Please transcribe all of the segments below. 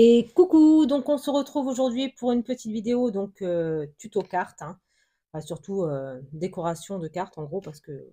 Et coucou, donc on se retrouve aujourd'hui pour une petite vidéo donc tuto cartes, hein. Enfin, surtout décoration de cartes en gros parce que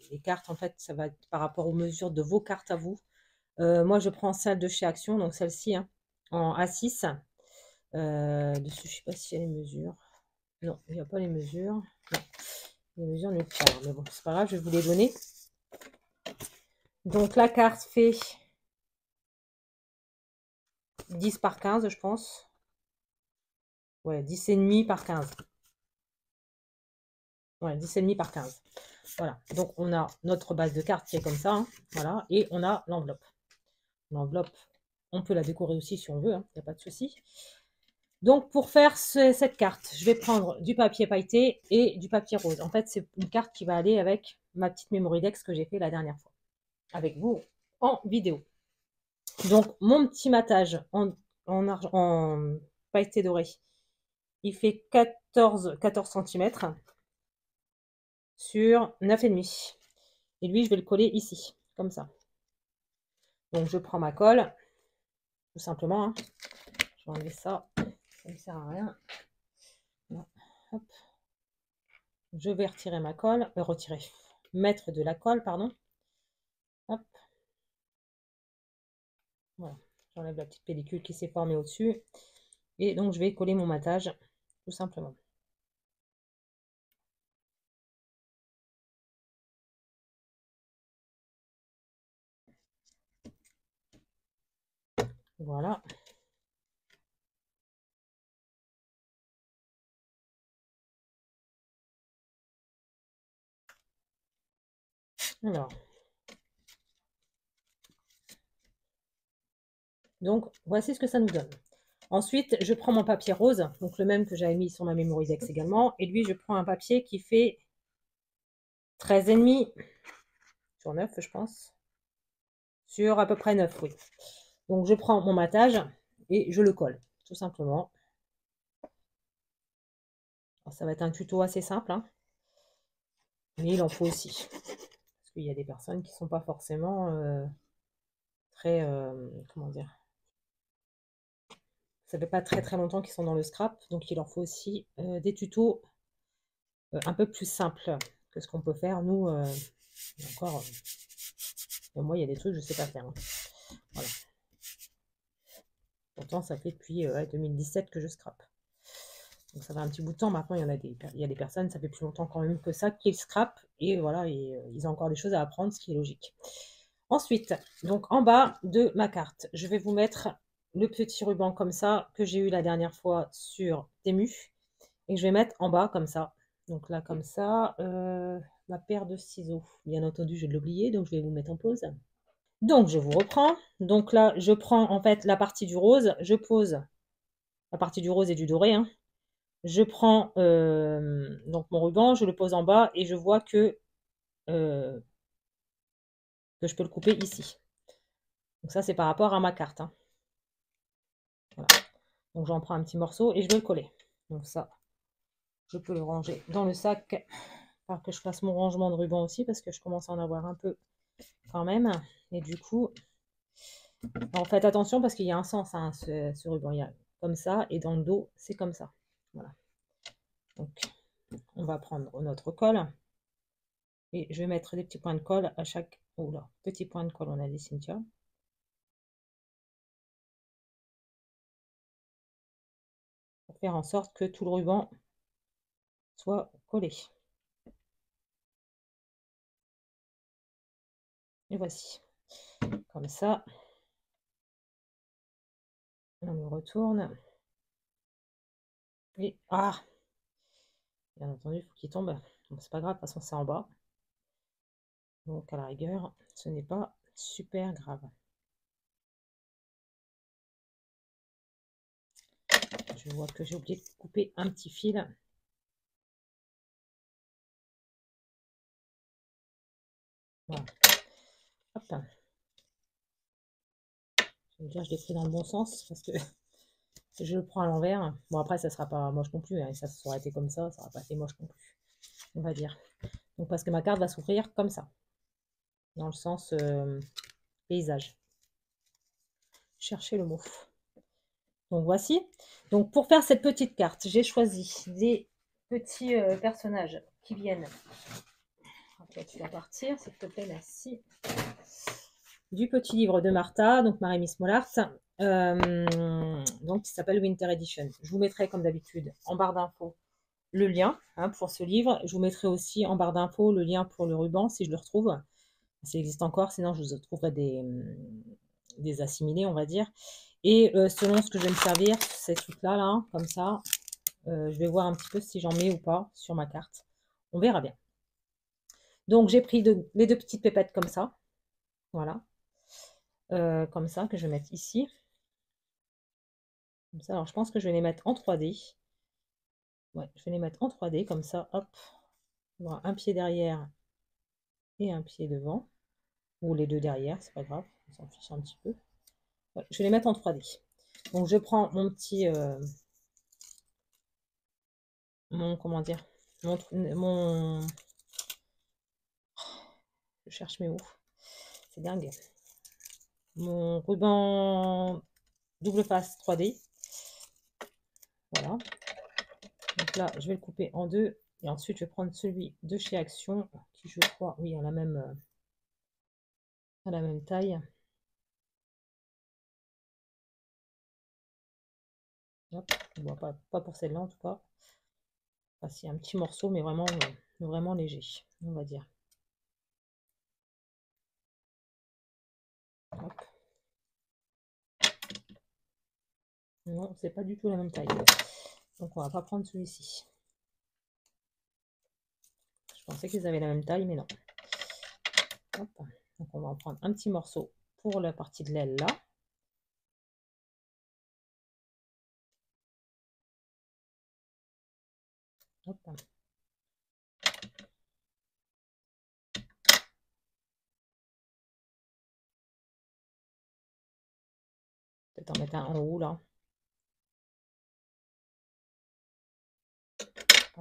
les cartes en fait ça va être par rapport aux mesures de vos cartes à vous. Moi je prends celle de chez Action, donc celle-ci hein, en A6. Dessus je sais pas s'il y a les mesures. Non, il n'y a pas les mesures. Non, les mesures nulle part. Mais bon, c'est pas grave, je vais vous les donner. Donc la carte fait 10 par 15 je pense. Ouais, 10 et demi par 15. Ouais, 10,5 par 15. Voilà, donc on a notre base de cartes qui est comme ça, hein, voilà, et on a l'enveloppe. L'enveloppe, on peut la décorer aussi si on veut, il n'y a pas de souci. Donc pour faire cette carte, je vais prendre du papier pailleté et du papier rose. En fait, c'est une carte qui va aller avec ma petite Mémoridex que j'ai fait la dernière fois, avec vous en vidéo. Donc mon petit matage en pailleté doré, il fait 14 cm sur 9,5. Et lui, je vais le coller ici, comme ça. Donc, je prends ma colle, tout simplement. Hein. Je vais enlever ça, ça ne sert à rien. Là, hop. Je vais retirer ma colle, mettre de la colle, pardon. Hop. Voilà, j'enlève la petite pellicule qui s'est formée au-dessus. Et donc, je vais coller mon matage, tout simplement. Voilà. Alors. Donc, voici ce que ça nous donne. Ensuite, je prends mon papier rose, donc le même que j'avais mis sur ma Mémoridex également. Et lui, je prends un papier qui fait 13,5 sur 9, je pense. Sur à peu près 9, oui. Donc, je prends mon matage et je le colle, tout simplement. Alors, ça va être un tuto assez simple, hein, mais il en faut aussi. Parce qu'il y a des personnes qui ne sont pas forcément très... comment dire? Ça fait pas très très longtemps qu'ils sont dans le scrap, donc il leur faut aussi des tutos un peu plus simples que ce qu'on peut faire. Nous, encore, moi, il y a des trucs que je ne sais pas faire. Hein. Voilà. Pourtant, ça fait depuis 2017 que je scrape. Donc ça fait un petit bout de temps. Maintenant, il y a des personnes, ça fait plus longtemps quand même que ça, qu'ils scrapent. Et voilà, ils ont encore des choses à apprendre, ce qui est logique. Ensuite, donc en bas de ma carte, je vais vous mettre le petit ruban comme ça, que j'ai eu la dernière fois sur Temu. Et je vais mettre en bas comme ça. Donc là, comme ça, ma paire de ciseaux. Bien entendu, je vais l'oublier, donc je vais vous mettre en pause. Donc, je vous reprends. Donc là, je prends en fait la partie du rose. Je pose la partie du rose et du doré. Hein. Je prends donc mon ruban, je le pose en bas et je vois que je peux le couper ici. Donc ça, c'est par rapport à ma carte. Hein. Voilà. Donc j'en prends un petit morceau et je vais le coller. Donc ça, je peux le ranger dans le sac. Alors que je fasse mon rangement de ruban aussi parce que je commence à en avoir un peu quand même. Et du coup, alors faites attention parce qu'il y a un sens à hein, ce ruban. Il y a comme ça et dans le dos, c'est comme ça. Voilà. Donc, on va prendre notre colle et je vais mettre des petits points de colle à chaque... Oh là, petit point de colle, on a des Cynthia. Pour faire en sorte que tout le ruban soit collé. Et voici. Comme ça. On le retourne. Et ah, bien entendu, il faut qu'il tombe. Bon, c'est pas grave, de toute façon, c'est en bas. Donc, à la rigueur, ce n'est pas super grave. Je vois que j'ai oublié de couper un petit fil. Voilà. Hop. Je vais dire, je l'ai pris dans le bon sens parce que je le prends à l'envers. Bon, après, ça sera pas moche non plus. Hein, ça aurait été comme ça n'aurait pas été moche non plus. On va dire. Donc, parce que ma carte va s'ouvrir comme ça. Dans le sens paysage. Cherchez le mot. Donc voici. Donc pour faire cette petite carte, j'ai choisi des petits personnages qui viennent. Toi, tu vas partir, s'il te plaît, merci. Du petit livre de Martha, donc Marie-Miss Mollart, donc qui s'appelle Winter Edition. Je vous mettrai comme d'habitude en barre d'infos le lien pour ce livre. Je vous mettrai aussi en barre d'infos le lien pour le ruban si je le retrouve. Ça existe encore, sinon je vous trouverai des assimilés, on va dire. Et selon ce que je vais me servir, ces trucs-là, là, comme ça, je vais voir un petit peu si j'en mets ou pas sur ma carte. On verra bien. Donc j'ai pris les deux petites pépettes comme ça. Voilà. Comme ça, que je vais mettre ici. Comme ça, alors je pense que je vais les mettre en 3D. Ouais, je vais les mettre en 3D, comme ça, hop. On aura un pied derrière et un pied devant. Ou les deux derrière, c'est pas grave, on s'en fiche un petit peu. Ouais, je vais les mettre en 3D. Donc je prends mon petit... comment dire je cherche mes mots. C'est dingue. Mon ruban double face 3D. Voilà. Donc là, je vais le couper en deux. Et ensuite, je vais prendre celui de chez Action, qui je crois, oui, a la même taille. Hop, on voit pas pour celle-là en tout cas. Enfin, c'est un petit morceau, mais vraiment, vraiment léger, on va dire. Hop. Non, c'est pas du tout la même taille. Donc on va pas prendre celui-ci. Je pensais qu'ils avaient la même taille, mais non. Hop. Donc on va en prendre un petit morceau pour la partie de l'aile là. Hop. Peut-être en mettre un en haut là.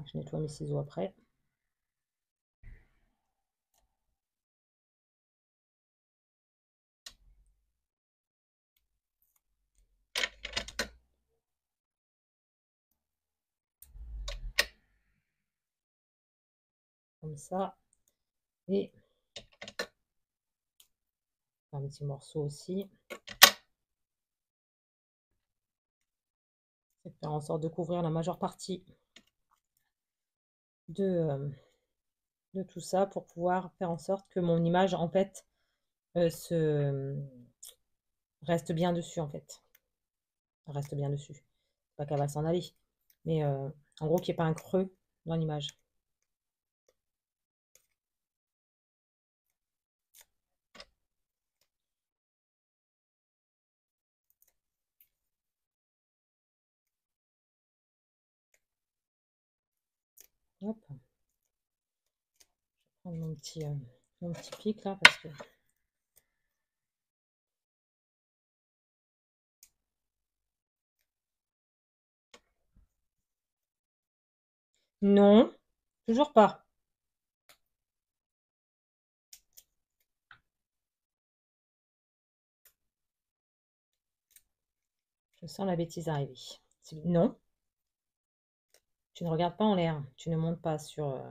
Je nettoie mes ciseaux après. Comme ça. Et un petit morceau aussi. C'est faire en sorte de couvrir la majeure partie de tout ça pour pouvoir faire en sorte que mon image en fait reste bien dessus en fait. Reste bien dessus. Pas qu'elle va s'en aller. Mais en gros qu'il n'y ait pas un creux dans l'image. Hop. Je vais prendre mon petit pic là parce que. Non, toujours pas. Je sens la bêtise arriver. Non, tu ne regardes pas en l'air. Tu ne montes pas sur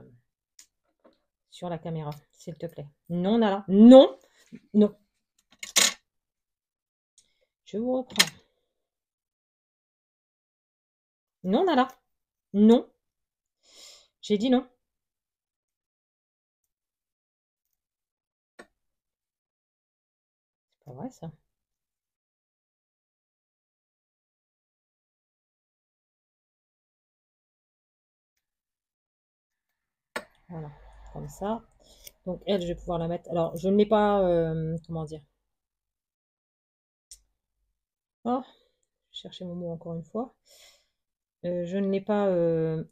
la caméra, s'il te plaît. Non, Nala. Non, non. Je vous reprends. Non, Nala. Non. J'ai dit non. C'est pas vrai ça. Voilà, comme ça. Donc elle, je vais pouvoir la mettre. Alors, je ne l'ai pas, comment dire. Oh, je cherchais mon mot encore une fois. Je ne l'ai pas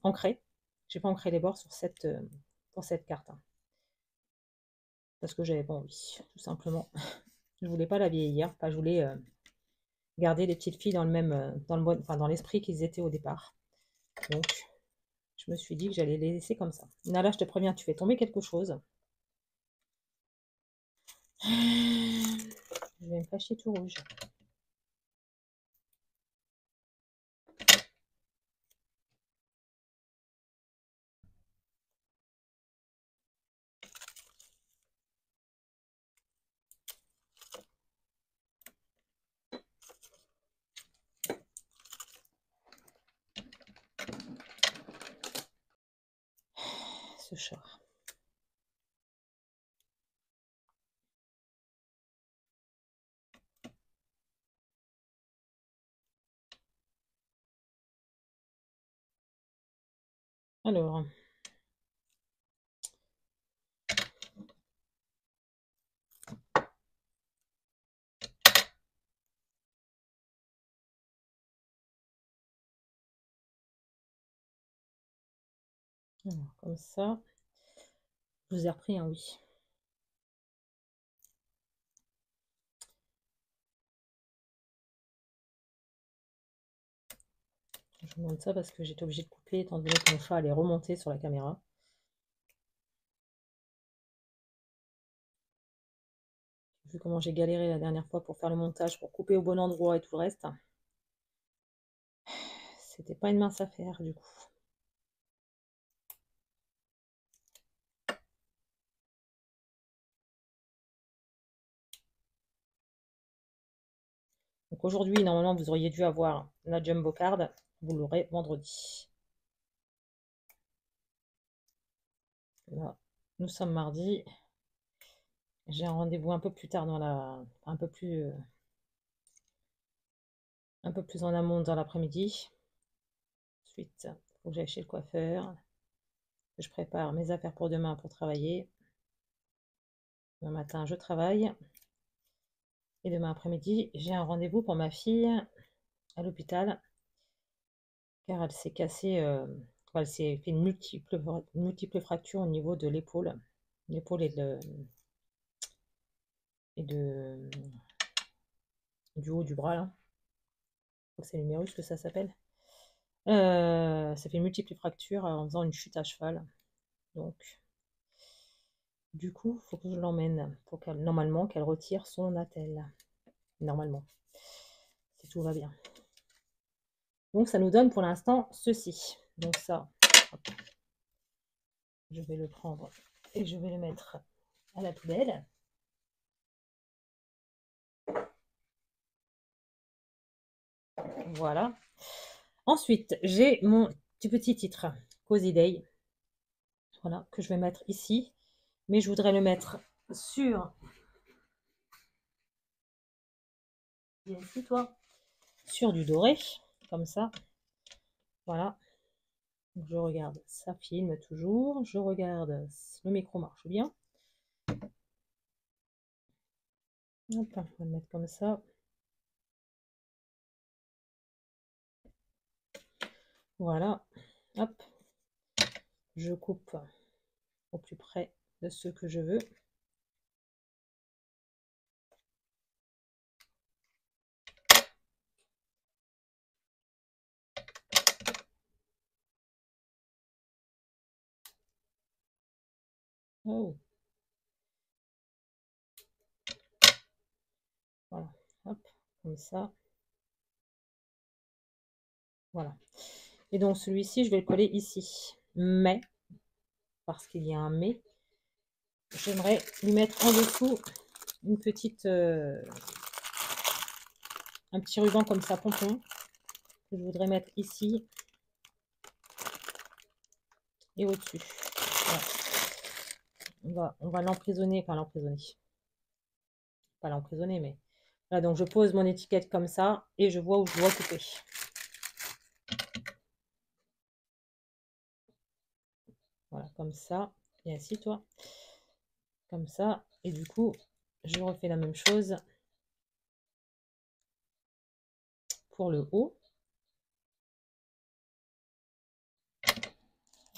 ancré. Je n'ai pas ancré les bords pour cette carte. Parce que j'avais pas envie, tout simplement. Je voulais pas la vieillir. Enfin, je voulais garder les petites filles dans le même, dans l'esprit qu'ils étaient au départ. Donc, je me suis dit que j'allais les laisser comme ça. Nala, je te préviens, tu fais tomber quelque chose. Je vais me fâcher tout rouge. ce chat. Alors, comme ça, je vous ai repris un oui. Je vous montre ça parce que j'étais obligée de couper étant donné que mon chat allait remonter sur la caméra. Vu comment j'ai galéré la dernière fois pour faire le montage, pour couper au bon endroit et tout le reste. C'était pas une mince affaire du coup. Donc aujourd'hui, normalement, vous auriez dû avoir la jumbo card. Vous l'aurez vendredi. Là, nous sommes mardi. J'ai un rendez-vous un peu plus tard dans la... un peu plus en amont dans l'après-midi. Ensuite, il faut que j'aille chez le coiffeur. Je prépare mes affaires pour demain pour travailler. Demain matin, je travaille. Et demain après-midi, j'ai un rendez-vous pour ma fille à l'hôpital. Car elle s'est cassée, elle s'est fait une multiple fracture au niveau de l'épaule. L'épaule du haut du bras là. C'est l'humérus que ça s'appelle. Ça fait une multiple fracture en faisant une chute à cheval. Donc, du coup, il faut que je l'emmène pour normalement qu'elle retire son attelle. Normalement, si tout va bien. Donc, ça nous donne pour l'instant ceci. Donc ça, hop, je vais le prendre et je vais le mettre à la poubelle. Voilà. Ensuite, j'ai mon petit titre, Cozy Day. Voilà, que je vais mettre ici. Mais je voudrais le mettre sur... Viens ici, toi. Sur du doré, comme ça. Voilà. Je regarde, ça filme toujours. Je regarde, le micro marche bien. Hop, on va le mettre comme ça. Voilà. Hop. Je coupe au plus près de ce que je veux. Oh. Voilà. Hop, comme ça. Voilà. Et donc celui-ci, je vais le coller ici. Mais, parce qu'il y a un mais, j'aimerais lui mettre en dessous une petite, un petit ruban comme ça, pompon, que je voudrais mettre ici et au-dessus. Voilà. On va l'emprisonner, enfin l'emprisonner. Pas l'emprisonner, mais voilà, donc je pose mon étiquette comme ça et je vois où je dois couper. Voilà, comme ça. Et ainsi, toi. Comme ça. Et du coup, je refais la même chose pour le haut.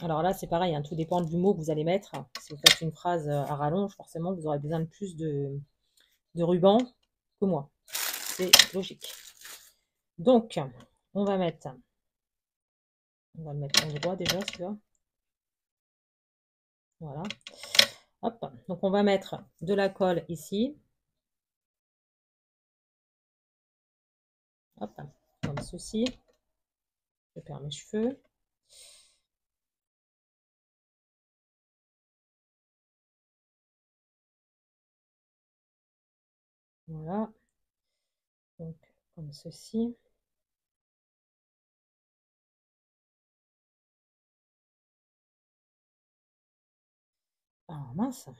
Alors là, c'est pareil, hein, tout dépend du mot que vous allez mettre. Si vous faites une phrase à rallonge, forcément, vous aurez besoin de plus de ruban que moi. C'est logique. Donc, on va le mettre en droit déjà, celui-là. Voilà. Hop. Donc, on va mettre de la colle ici. Hop. Comme ceci. Je perds mes cheveux. Voilà. Donc, comme ceci. Ah mince.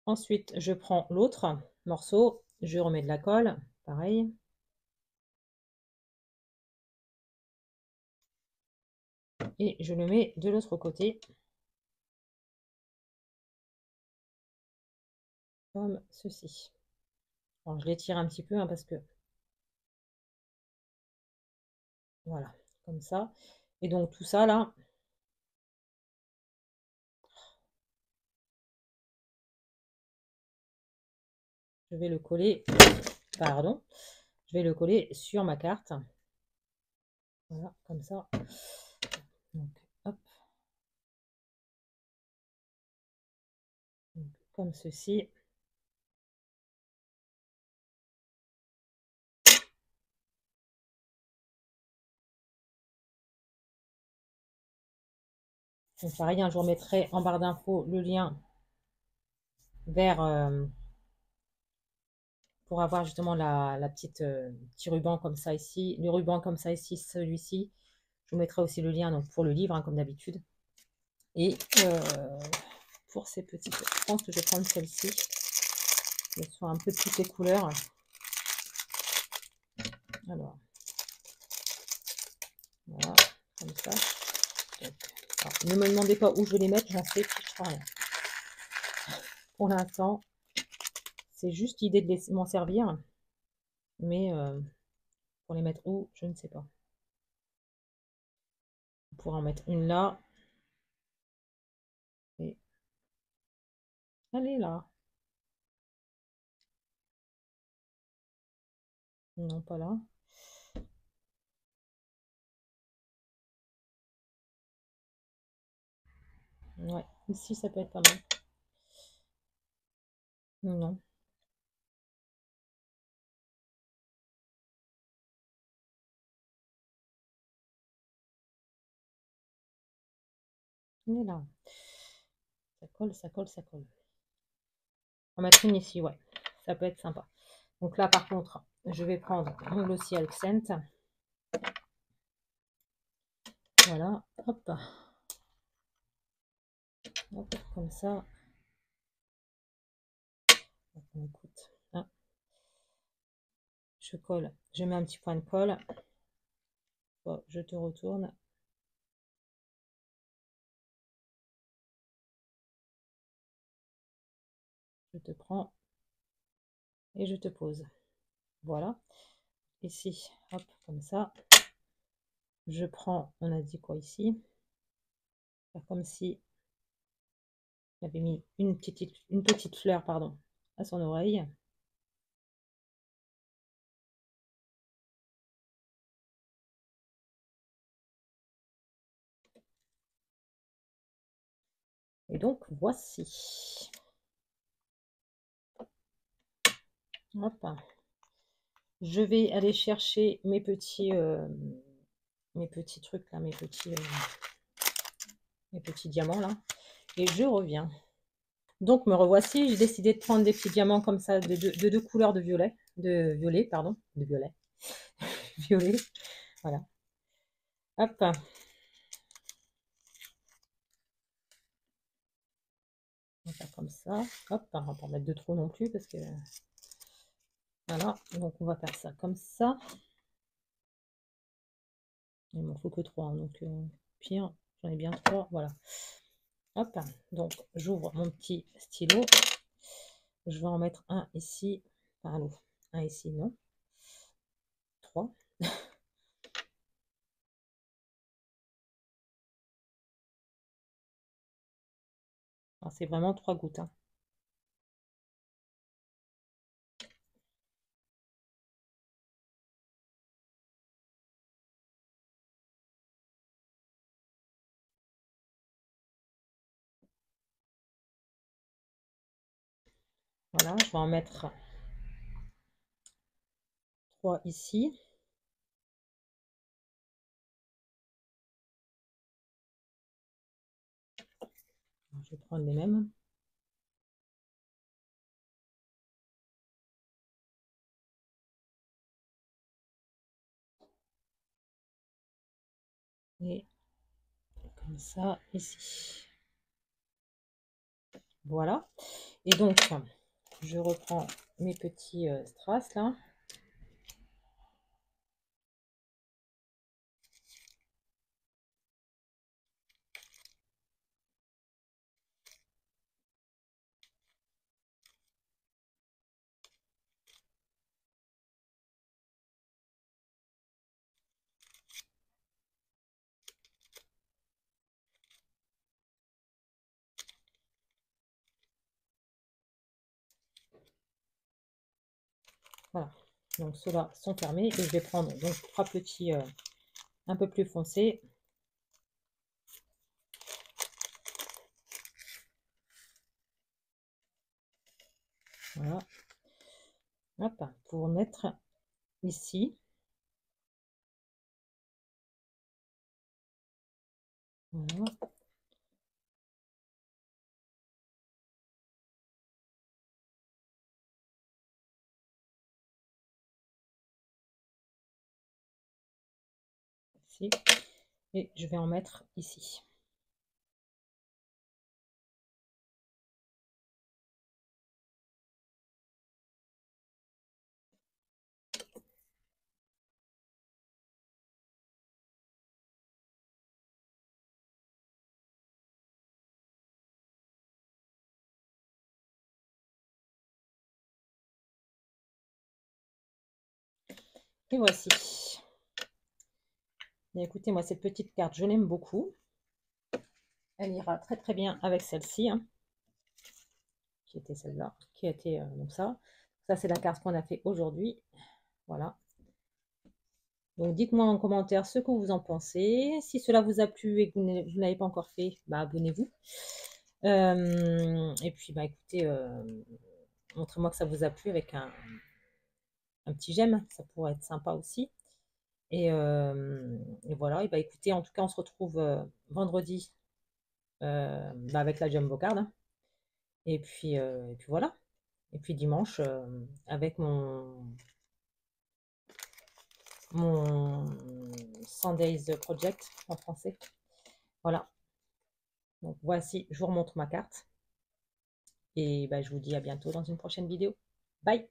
Ensuite, je prends l'autre morceau, je remets de la colle, pareil. Et je le mets de l'autre côté. Comme ceci. Alors, je l'étire un petit peu hein, parce que voilà, comme ça. Et donc tout ça là, je vais le coller, pardon, je vais le coller sur ma carte. Voilà, comme ça. Donc, hop. Donc, comme ceci. Donc pareil, je vous remettrai en barre d'infos le lien vers pour avoir justement la petite petit ruban comme ça ici, le ruban comme ça ici, celui-ci. Je vous mettrai aussi le lien donc, pour le livre, hein, comme d'habitude. Et pour ces petites, je pense que je vais prendre celle-ci. Elles sont un peu de toutes les couleurs. Alors, voilà, comme ça. Donc, alors, ne me demandez pas où je vais les mettre, j'en sais rien. Pour l'instant, c'est juste l'idée de m'en servir. Mais pour les mettre où, je ne sais pas. On pourra en mettre une là. Et elle est là. Non, pas là. Ouais, ici, ça peut être pas mal. Non. Elle est là. Ça colle, ça colle, ça colle. On va mettre une ici, ouais. Ça peut être sympa. Donc là, par contre, je vais prendre mon glossy accent. Voilà. Hop. Hop, comme ça. Écoute. Hein. Je colle. Je mets un petit point de colle. Bon, je te retourne. Je te prends. Et je te pose. Voilà. Ici, hop, comme ça. Je prends, on a dit quoi ici? Faire comme si j'avais mis une petite fleur, pardon, à son oreille. Et donc, voici. Hop. Je vais aller chercher mes petits trucs là, mes petits diamants là. Et je reviens. Donc, me revoici. J'ai décidé de prendre des petits diamants comme ça, de deux couleurs de violet, pardon, de violet. Violet. Voilà. Hop. On va faire comme ça. Hop. On va pas en mettre de trop non plus parce que... Voilà. Donc, on va faire ça comme ça. Il m'en faut que 3. Hein, donc, pire, j'en ai bien 3. Voilà. Hop. Donc, j'ouvre mon petit stylo. Je vais en mettre un ici. Pardon. Un ici, non. 3. C'est vraiment 3 gouttes. Hein. Voilà, je vais en mettre 3 ici. Je vais prendre les mêmes. Et comme ça, ici. Voilà. Et donc, je reprends mes petits strass là. Voilà. Donc, ceux-là sont fermés. Et je vais prendre donc 3 petits un peu plus foncés. Voilà. Hop, pour mettre ici. Voilà. Ici. Et je vais en mettre ici. Et voici. Et écoutez, moi, cette petite carte, je l'aime beaucoup. Elle ira très très bien avec celle-ci, hein, qui était celle-là, qui a été donc ça. Ça, c'est la carte qu'on a fait aujourd'hui. Voilà. Donc, dites-moi en commentaire ce que vous en pensez. Si cela vous a plu et que vous n'avez pas encore fait, bah, abonnez-vous. Et puis, bah, écoutez, montrez-moi que ça vous a plu avec un petit j'aime. Ça pourrait être sympa aussi. Et voilà. Et bah, écoutez, en tout cas, on se retrouve vendredi bah, avec la Jumbo Card, hein. Et puis voilà. Et puis dimanche, avec mon Sundays Project en français. Voilà. Donc voici, je vous remontre ma carte. Et bah, je vous dis à bientôt dans une prochaine vidéo. Bye!